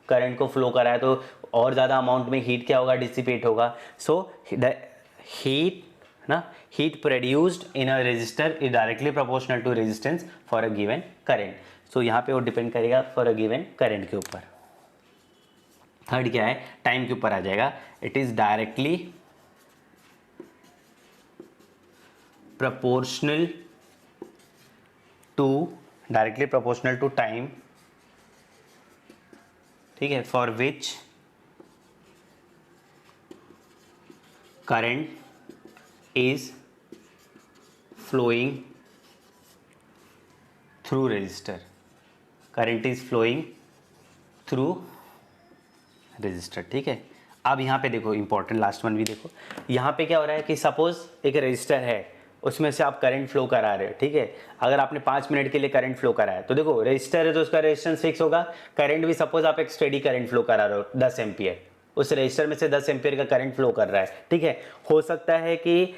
करंट को फ्लो कराया तो और ज़्यादा अमाउंट में हीट क्या होगा, डिसिपेट होगा। So heat produced in a resistor is directly proportional to resistance for a given current. So यहाँ पे वो डिपेंड करेगा फॉर अ गिवन करंट के ऊपर। थर्ड क्या है, टाइम के ऊपर आ जाएगा, it is directly proportional to time, ठीक है, for which current is flowing through resistor, current is flowing through resistor, ठीक है। अब यहाँ पे देखो इंपॉर्टेंट लास्ट वन भी देखो, यहाँ पे क्या हो रहा है कि सपोज एक रजिस्टर है, उसमें से आप करंट फ्लो करा रहे हो, ठीक है। अगर आपने 5 मिनट के लिए करंट फ्लो कराया तो देखो रजिस्टर है तो उसका रेजिस्टेंस फिक्स होगा। करंट भी सपोज आप एक स्टेडी करंट फ्लो करा रहे हो 10 एम्पियर, उस रजिस्टर में से 10 एम्पियर का करंट फ्लो कर रहा है, ठीक है। हो सकता है कि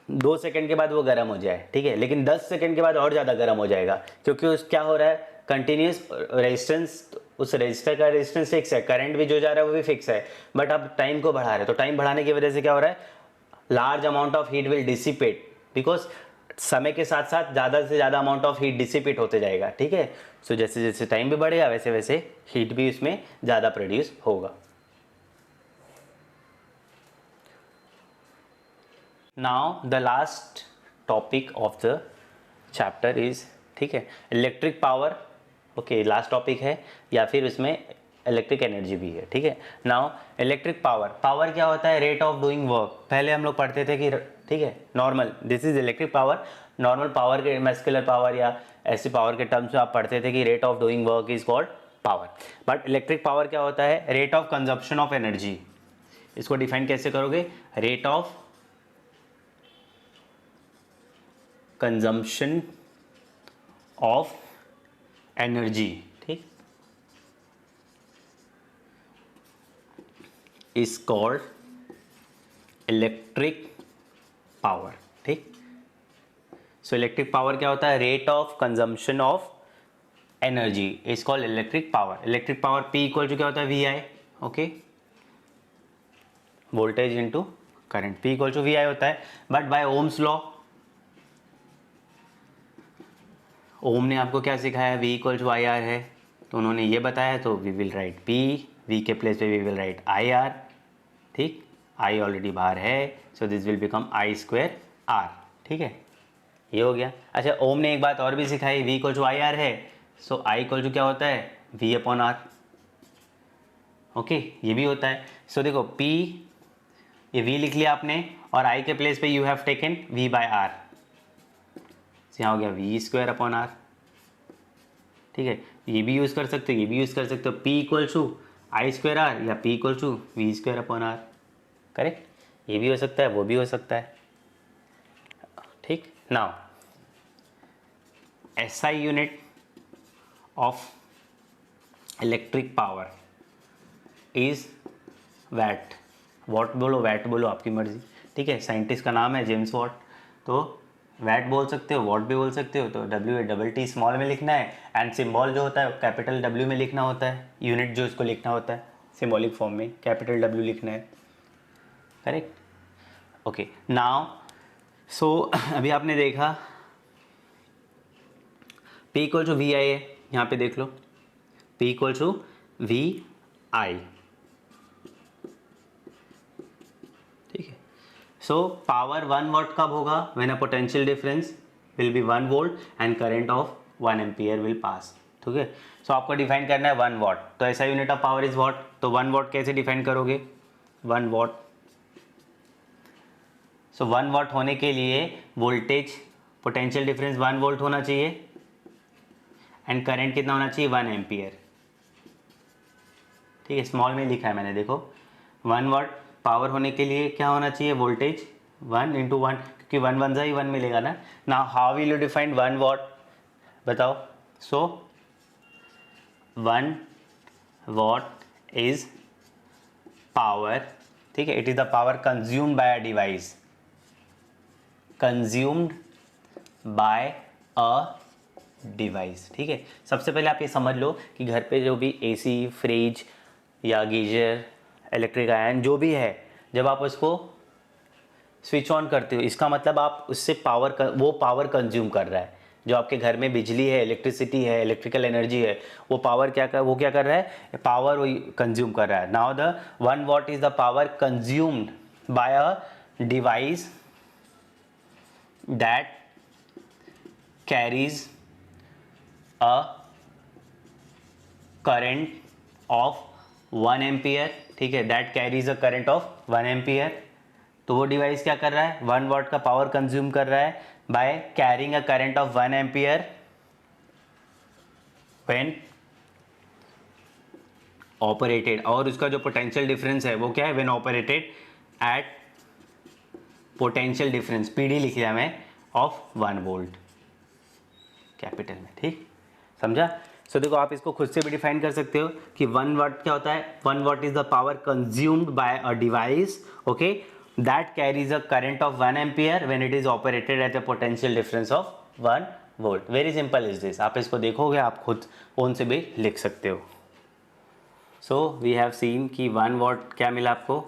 2 सेकंड के बाद वो गर्म हो जाए, ठीक है, लेकिन 10 सेकंड के बाद और ज़्यादा गर्म हो जाएगा, क्योंकि उस क्या हो रहा है, कंटिन्यूस रेजिस्टेंस, उस रजिस्टर का रेजिस्टेंस फिक्स है, करंट भी जो जा रहा है वो भी फिक्स है, बट आप टाइम को बढ़ा रहे हैं, तो टाइम बढ़ाने की वजह से क्या हो रहा है, large amount of heat will dissipate, because समय के साथ साथ ज़्यादा से ज़्यादा अमाउंट ऑफ हीट डिसिपेट होते जाएगा, ठीक है। सो जैसे जैसे टाइम भी बढ़ेगा वैसे वैसे हीट भी उसमें ज़्यादा प्रोड्यूस होगा। Now the last topic of the chapter is, ठीक है, electric power, okay, last topic है, या फिर उसमें इलेक्ट्रिक एनर्जी भी है, ठीक है। नाउ इलेक्ट्रिक पावर, पावर क्या होता है, रेट ऑफ डूइंग वर्क, पहले हम लोग पढ़ते थे कि, ठीक है, normal, this is electric power, normal power के मस्कुलर पावर या ऐसे पावर के टर्म्स में आप पढ़ते थे कि rate of doing work is called power, but electric power क्या होता है, rate of consumption of energy. इसको डिफाइन कैसे करोगे, rate of consumption of energy, ठीक, इज कॉल्ड इलेक्ट्रिक पावर, ठीक। सो इलेक्ट्रिक पावर क्या होता है, rate of consumption of energy is called electric power. Electric power P equal to क्या होता है, VI, okay, voltage into current, P equal to VI होता है, but by Ohm's law, Ohm ने आपको क्या सिखाया, V equal to I R है, तो उन्होंने ये बताया, तो we will write P, V के प्लेस पे we will write I R, ठीक, I ऑलरेडी बाहर है, so this will become I square R, ठीक है, ये हो गया। अच्छा, ओम ने एक बात और भी सिखाई, V equal to I R है, सो I इक्वल टू क्या होता है, V अपॉन R, ओके, ये भी होता है। सो देखो P, ये V लिख लिया आपने, और I के प्लेस पे you have taken V by R, यहाँ हो गया V स्क्वायर अपॉन R, ठीक है, ये भी यूज़ कर सकते हो, ये भी यूज़ कर सकते हो, P equal to I square R या P equal to V square upon R, correct, ये भी हो सकता है, वो भी हो सकता है, ठीक। Now SI unit of electric power is watt, watt बोलो, वैट बोलो, आपकी मर्जी, ठीक है, साइंटिस्ट का नाम है जेम्स वॉट, तो वैट बोल सकते हो, वॉट भी बोल सकते हो, तो WATT स्मॉल में लिखना है, एंड सिंबल जो होता है कैपिटल W में लिखना होता है, यूनिट जो उसको लिखना होता है सिंबॉलिक फॉर्म में कैपिटल W लिखना है, करेक्ट, ओके। नाउ सो अभी आपने देखा P इक्वल टू VI है, यहाँ पे देख लो P इक्वल टू VI, ठीक है। सो पावर 1 वॉट कब होगा, when a potential difference will be 1 volt and current of 1 ampere will pass, ठीक है। सो आपको डिफाइन करना है 1 वॉट, तो ऐसा unit of power is what, तो 1 वॉट कैसे डिफाइन करोगे, 1 वॉट, सो 1 वॉट होने के लिए वोल्टेज पोटेंशियल डिफरेंस 1 वोल्ट होना चाहिए एंड करंट कितना होना चाहिए, 1 एम्पियर, ठीक है, स्मॉल में लिखा है मैंने, देखो 1 वॉट पावर होने के लिए क्या होना चाहिए, वोल्टेज 1 इंटू 1, क्योंकि 1 1 जा ही 1 मिलेगा ना। Now how will you define 1 what, बताओ। सो 1 वॉट इज पावर, ठीक है, it is the power consumed by a device, consumed by a device, ठीक है। सबसे पहले आप ये समझ लो कि घर पे जो भी AC, फ्रिज या गीजर, इलेक्ट्रिक आयन जो भी है, जब आप उसको स्विच ऑन करते हो, इसका मतलब आप उससे पावर वो पावर कंज्यूम कर रहा है, जो आपके घर में बिजली है, इलेक्ट्रिसिटी है, इलेक्ट्रिकल एनर्जी है, वो पावर क्या कर रहा है, पावर वो कंज्यूम कर रहा है. Now the 1 watt is the power consumed by a device that carries a current of 1 ampere. ठीक है, that carries a current of 1 ampere. तो वो डिवाइस क्या कर रहा है, 1 watt का पावर कंज्यूम कर रहा है by carrying a current of 1 ampere when operated. और उसका जो पोटेंशियल डिफरेंस है वो क्या है, when operated at potential difference, PD लिख लिया मैं, ऑफ 1 वोल्ट कैपिटल में. ठीक, समझा. सो देखो आप इसको खुद से भी डिफाइन कर सकते हो कि 1 watt क्या होता है, 1 watt is the power consumed by a device, okay, that carries a current of 1 ampere when it is operated at a potential difference of 1 volt. Very simple is this. आप इसको देखोगे आप खुद ओन से भी लिख सकते हो. So we have seen कि 1 watt क्या मिला आपको,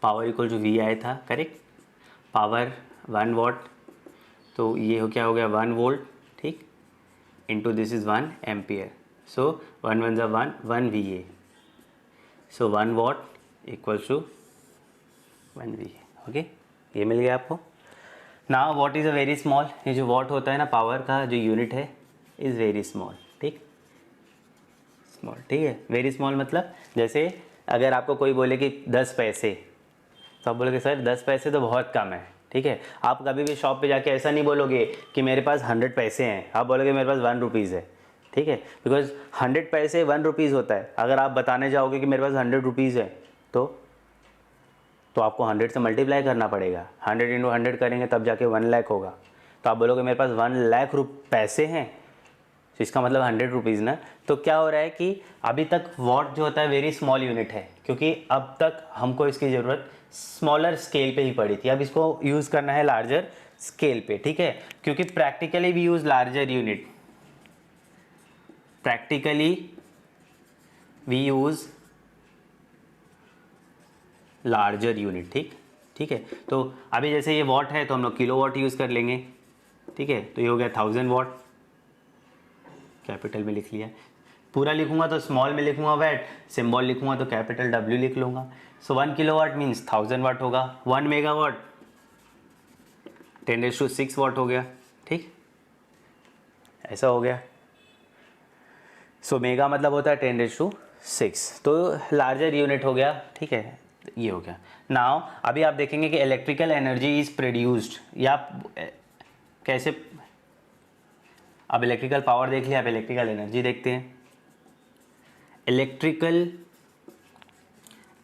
पावर इक्वल टू वी आई था, करेक्ट. पावर 1 watt, तो ये हो क्या हो गया 1 volt, ठीक, into this is 1 ampere. So 1 1 जा 1 1 V A. So 1 watt equals to 1 V. Okay, ये मिल गया आपको. Now what is a very small, ये जो वॉट होता है ना पावर का जो यूनिट है, इज़ वेरी स्मॉल. ठीक, स्मॉल, ठीक है. वेरी स्मॉल मतलब जैसे अगर आपको कोई बोले कि 10 पैसे, तो आप बोलोगे सर 10 पैसे तो बहुत कम है. ठीक है, आप कभी भी शॉप पे जाके ऐसा नहीं बोलोगे कि मेरे पास 100 पैसे हैं, आप बोलोगे मेरे पास 1 रुपीज़ है. ठीक है, बिकॉज 100 पैसे 1 रुपीज़ होता है. अगर आप बताने जाओगे कि मेरे पास 100 रुपीज़ है, तो आपको 100 से मल्टीप्लाई करना पड़ेगा. 100 इंटू 100 करेंगे तब जाके 1 लाख होगा. तो आप बोलोगे मेरे पास 1 लाख पैसे हैं, तो इसका मतलब 100 रुपीज़ ना. तो क्या हो रहा है कि अभी तक वॉट जो होता है वेरी स्मॉल यूनिट है, क्योंकि अब तक हमको इसकी ज़रूरत स्मॉलर स्केल पे ही पड़ी थी. अब इसको यूज़ करना है लार्जर स्केल पे. ठीक है, क्योंकि practically we use larger unit, practically we use larger unit. ठीक है. तो अभी जैसे ये वॉट है तो हम लोग किलो वॉट यूज़ कर लेंगे. ठीक है, तो ये हो गया 1000 वॉट, कैपिटल में लिख लिया. पूरा लिखूंगा तो स्मॉल में लिखूंगा वैट, सिंबल लिखूंगा तो कैपिटल डब्ल्यू लिख लूँगा. सो 1 किलो वाट मीन्स 1000 वाट होगा. 1 मेगा वाट 10⁶ वाट हो गया. ठीक, ऐसा हो गया. सो मेगा मतलब होता है 10⁶, तो लार्जर यूनिट हो गया. ठीक है, ये हो गया. नाउ अभी आप देखेंगे कि इलेक्ट्रिकल एनर्जी इज प्रोड्यूस्ड, या कैसे. अब इलेक्ट्रिकल पावर देख लिया, अब इलेक्ट्रिकल एनर्जी देखते हैं. Electrical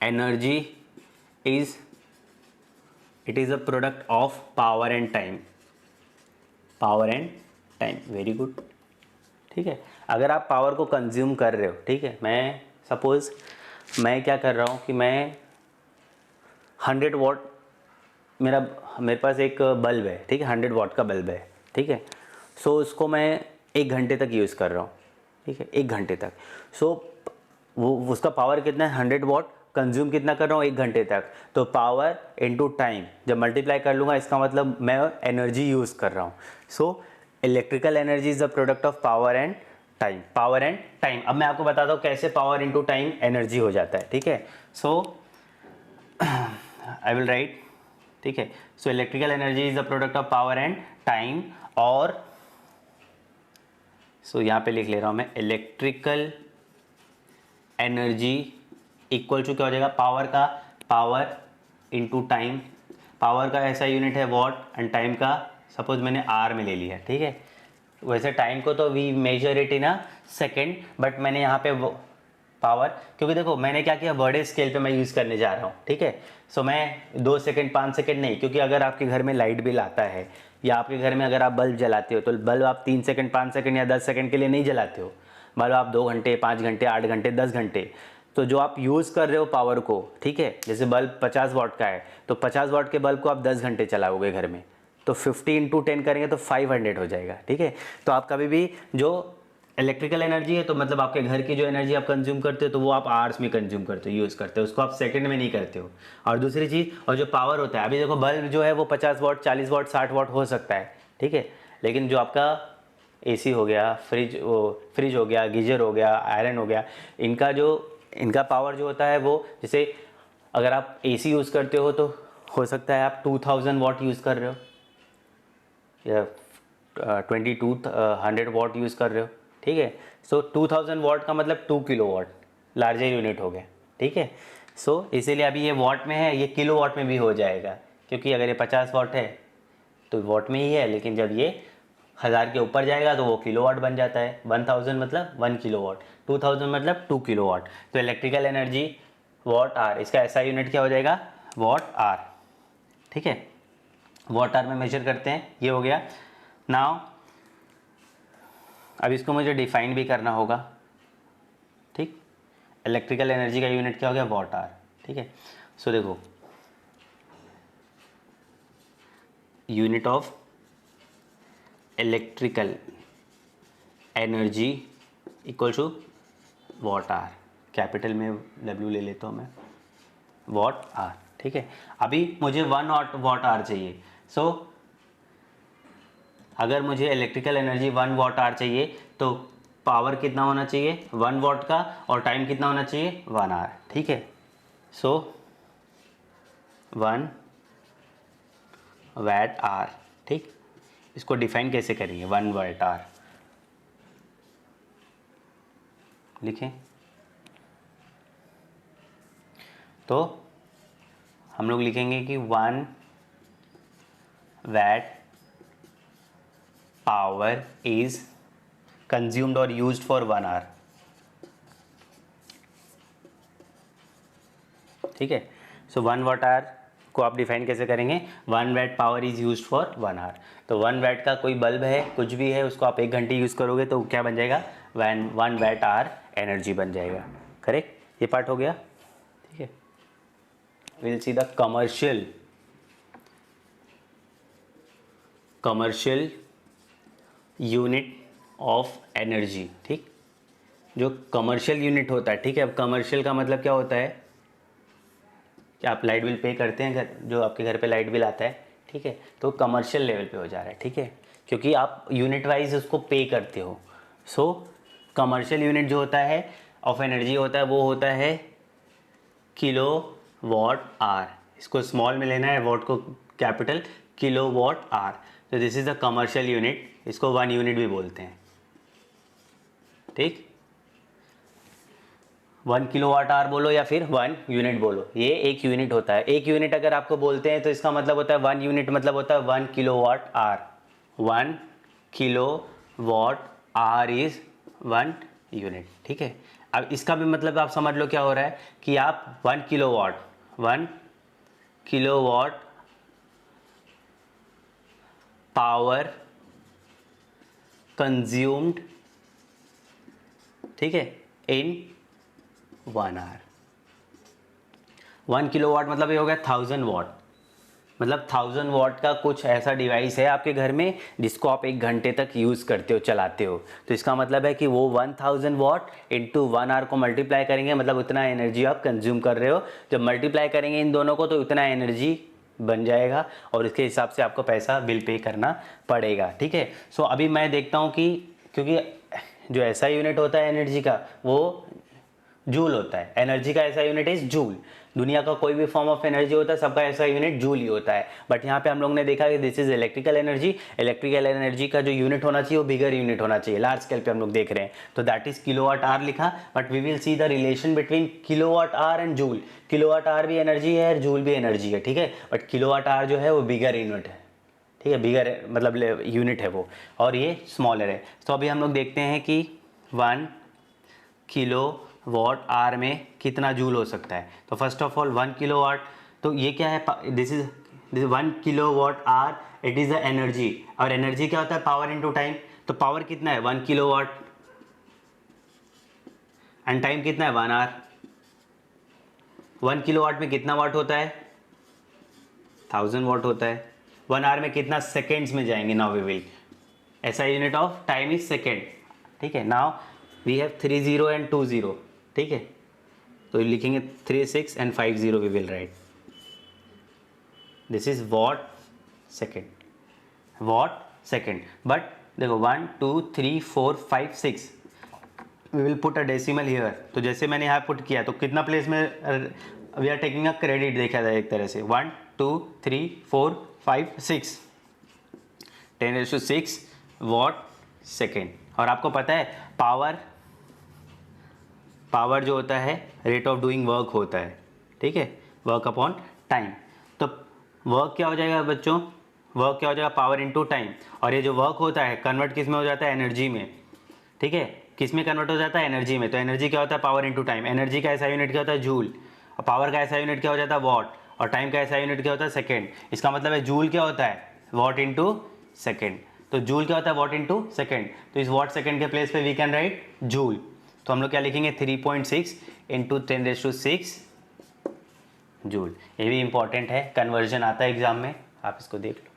energy it is a product of power and time. Power and time, very good. ठीक है, अगर आप पावर को कंज्यूम कर रहे हो, ठीक है, मैं सपोज मैं क्या कर रहा हूँ कि मैं 100 वॉट, मेरे पास एक बल्ब है. ठीक है, 100 वॉट का बल्ब है. ठीक है, सो उसको मैं 1 घंटे तक यूज़ कर रहा हूँ. ठीक है, 1 घंटे तक. सो वो उसका पावर कितना है, 100 वॉट. कंज्यूम कितना कर रहा हूँ, 1 घंटे तक. तो पावर इनटू टाइम जब मल्टीप्लाई कर लूँगा, इसका मतलब मैं एनर्जी यूज़ कर रहा हूँ. So electrical energy is the product of power and time. Power and time. अब मैं आपको बताता हूँ कैसे पावर इनटू टाइम एनर्जी हो जाता है. ठीक है, सो आई विल राइट. ठीक है, so electrical energy is the product of power and time. और सो यहाँ पे लिख ले रहा हूँ मैं, इलेक्ट्रिकल एनर्जी इक्वल टू क्या हो जाएगा, पावर का पावर इनटू टाइम. पावर का ऐसा यूनिट है वॉट, एंड टाइम का सपोज मैंने आर में ले लिया. ठीक है, वैसे टाइम को तो we measure it in a second, but मैंने यहाँ पे पावर, क्योंकि देखो मैंने क्या किया, बड़े स्केल पे मैं यूज़ करने जा रहा हूँ. ठीक है, सो मैं 2 सेकेंड 5 सेकेंड नहीं, क्योंकि अगर आपके घर में लाइट बिल आता है, या आपके घर में अगर आप बल्ब जलाते हो, तो बल्ब आप 3 सेकेंड 5 सेकेंड या 10 सेकेंड के लिए नहीं जलाते हो. बल्ब आप 2 घंटे 5 घंटे 8 घंटे 10 घंटे, तो जो आप यूज़ कर रहे हो पावर को, ठीक है, जैसे बल्ब 50 वाट का है, तो 50 वाट के बल्ब को आप 10 घंटे चलाओगे घर में, तो 50 इंटू 10 करेंगे तो 500 हो जाएगा. ठीक है, तो आप कभी भी जो इलेक्ट्रिकल एनर्जी है, तो मतलब आपके घर की जो एनर्जी आप कंज्यूम करते हो, तो वो आप आवर्स में कंज्यूम करते हो, यूज़ करते हो, उसको आप सेकंड में नहीं करते हो. और दूसरी चीज़, और जो पावर होता है, अभी देखो बल्ब जो है वो 50 वाट 40 वाट 60 वाट हो सकता है. ठीक है। लेकिन जो आपका एसी हो गया, फ्रिज हो गया, गीजर हो गया, आयरन हो गया, इनका पावर जो होता है वो, जैसे अगर आप एसी यूज़ करते हो तो हो सकता है आप 2000 वॉट यूज़ कर रहे हो या 2200 वॉट यूज़ कर रहे हो, ठीक है। सो 2000 वॉट का मतलब 2 किलो वॉट, लार्जर यूनिट हो गया, ठीक है। सो इसीलिए अभी ये वॉट में है, ये किलो वॉट में भी हो जाएगा, क्योंकि अगर ये 50 वॉट है तो वॉट में ही है, लेकिन जब ये 1000 के ऊपर जाएगा तो वो किलो वाट बन जाता है। 1000 मतलब 1 किलो वाट, 2000 मतलब 2 किलो वाट। तो इलेक्ट्रिकल एनर्जी वॉट आर, इसका ऐसा यूनिट क्या हो जाएगा, वॉट आर, ठीक है। वॉट आर में मेजर करते हैं, ये हो गया। नाउ अब इसको मुझे डिफाइन भी करना होगा, ठीक। इलेक्ट्रिकल एनर्जी का यूनिट क्या हो गया, वॉट आर, ठीक है। सो देखो, unit of electrical energy equal to watt hour, capital में W ले लेता हूँ मैं, वॉट आर, ठीक है। अभी मुझे 1 वॉट आर चाहिए। सो अगर मुझे इलेक्ट्रिकल एनर्जी 1 वॉट आर चाहिए तो पावर कितना होना चाहिए 1 वॉट का, और टाइम कितना होना चाहिए 1 आवर, ठीक है। सो 1 वैट आर, ठीक। इसको डिफाइन कैसे करेंगे, 1 वैट आर लिखें तो हम लोग लिखेंगे कि 1 वैट पावर इज कंज्यूम्ड और यूज्ड फॉर 1 आवर, ठीक है। सो 1 वॉट आवर को आप डिफाइन कैसे करेंगे, 1 watt power is used for 1 hour. तो 1 वैट का कोई बल्ब है, कुछ भी है, उसको आप 1 घंटे यूज़ करोगे तो क्या बन जाएगा, 1 वैट आवर एनर्जी बन जाएगा, करेक्ट। ये पार्ट हो गया, ठीक है। Will see the commercial unit of energy, ठीक। जो कमर्शियल यूनिट होता है, ठीक है। अब कमर्शियल का मतलब क्या होता है कि आप लाइट बिल पे करते हैं, घर जो आपके घर पे लाइट बिल आता है, ठीक है, तो कमर्शियल लेवल पे हो जा रहा है, ठीक है, क्योंकि आप यूनिट वाइज उसको पे करते हो। सो कमर्शियल यूनिट जो होता है ऑफ एनर्जी होता है वो होता है किलो वॉट आर। इसको स्मॉल में लेना है, वॉट को कैपिटल, किलो वॉट आर। तो this is the commercial unit, इसको 1 यूनिट भी बोलते हैं, ठीक। 1 किलो वाट आवर बोलो या फिर 1 यूनिट बोलो, ये 1 यूनिट होता है। 1 यूनिट अगर आपको बोलते हैं तो इसका मतलब होता है 1 यूनिट मतलब होता है 1 kilo watt hour. 1 kilo watt hour is 1 unit, ठीक है। अब इसका भी मतलब आप समझ लो क्या हो रहा है कि आप 1 किलो वाट पावर कंज्यूम्ड, ठीक है, इन 1 आवर। 1 किलो वाट मतलब ये हो गया 1000 वाट, मतलब 1000 वाट का कुछ ऐसा डिवाइस है आपके घर में जिसको आप 1 घंटे तक यूज़ करते हो, चलाते हो। तो इसका मतलब है कि वो 1000 वाट इंटू 1 आवर को मल्टीप्लाई करेंगे, मतलब उतना एनर्जी आप कंज्यूम कर रहे हो। जब मल्टीप्लाई करेंगे इन दोनों को तो उतना एनर्जी बन जाएगा और इसके हिसाब से आपको पैसा बिल पे करना पड़ेगा, ठीक है। सो अभी मैं देखता हूँ कि, क्योंकि जो ऐसा यूनिट होता है एनर्जी का वो जूल होता है, एनर्जी का ऐसा यूनिट इज जूल। दुनिया का कोई भी फॉर्म ऑफ एनर्जी होता है सबका ऐसा यूनिट जूल ही होता है। बट यहाँ पे हम लोग ने देखा कि this is electrical energy. Electrical energy का जो यूनिट होना चाहिए वो बिगर यूनिट होना चाहिए, लार्ज स्केल पे हम लोग देख रहे हैं, तो दैट इज किलोवाट आवर लिखा। But we will see the relation between kilowatt hour and joule. Kilowatt hour भी एनर्जी है और जूल भी एनर्जी है, ठीक है। बट किलोवाट आवर जो है वो बिगर यूनिट है, ठीक है, बिगर मतलब यूनिट है वो, और ये स्मॉलर है। तो अभी हम लोग देखते हैं कि 1 किलो वॉट आवर में कितना जूल हो सकता है। तो first of all 1 kilo watt, तो ये क्या है, this is 1 kilo watt hour, it is the energy. और एनर्जी क्या होता है, पावर इनटू टाइम। तो पावर कितना है 1 किलो वाट एंड टाइम कितना है 1 आवर। 1 किलो वाट में कितना वाट होता है 1000 वाट होता है। 1 आवर में कितना सेकेंड्स में जाएंगे, नाउ वी विल, ऐसा unit of time is second, ठीक है। नाउ वी हैव 30 एंड 20, ठीक है, तो लिखेंगे 36 and 50 we will write. This is watt second, watt second. But देखो 1 2 3 4 5 6 we will put a decimal here. तो जैसे मैंने यहाँ पुट किया तो कितना प्लेस में we are taking a credit देखा जाए एक तरह से 1 2 3 4 5 6 10⁶ वॉट सेकेंड। और आपको पता है पावर जो होता है रेट ऑफ डूइंग वर्क होता है, ठीक है, वर्क अपॉन टाइम। तो वर्क क्या हो जाएगा बच्चों, वर्क क्या हो जाएगा, पावर इनटू टाइम। और ये जो वर्क होता है कन्वर्ट किस में हो जाता है, एनर्जी में, ठीक है, किस में कन्वर्ट हो जाता है, एनर्जी में। तो एनर्जी क्या होता है, पावर इनटू टाइम। एनर्जी का ऐसा यूनिट क्या होता है, जूल। और पावर का ऐसा यूनिट क्या हो जाता है, वॉट। और टाइम का ऐसा यूनिट क्या होता है, सेकेंड। इसका मतलब है जूल क्या होता है, वॉट इंटू सेकेंड। तो जूल क्या होता है, वॉट इंटू सेकेंड। तो इस वॉट सेकेंड के प्लेस पे वी कैन राइट जूल। तो हम लोग क्या लिखेंगे, 3.6 इंटू 10⁶ जूल। ये भी इंपॉर्टेंट है, कन्वर्जन आता है एग्जाम में, आप इसको देख लो।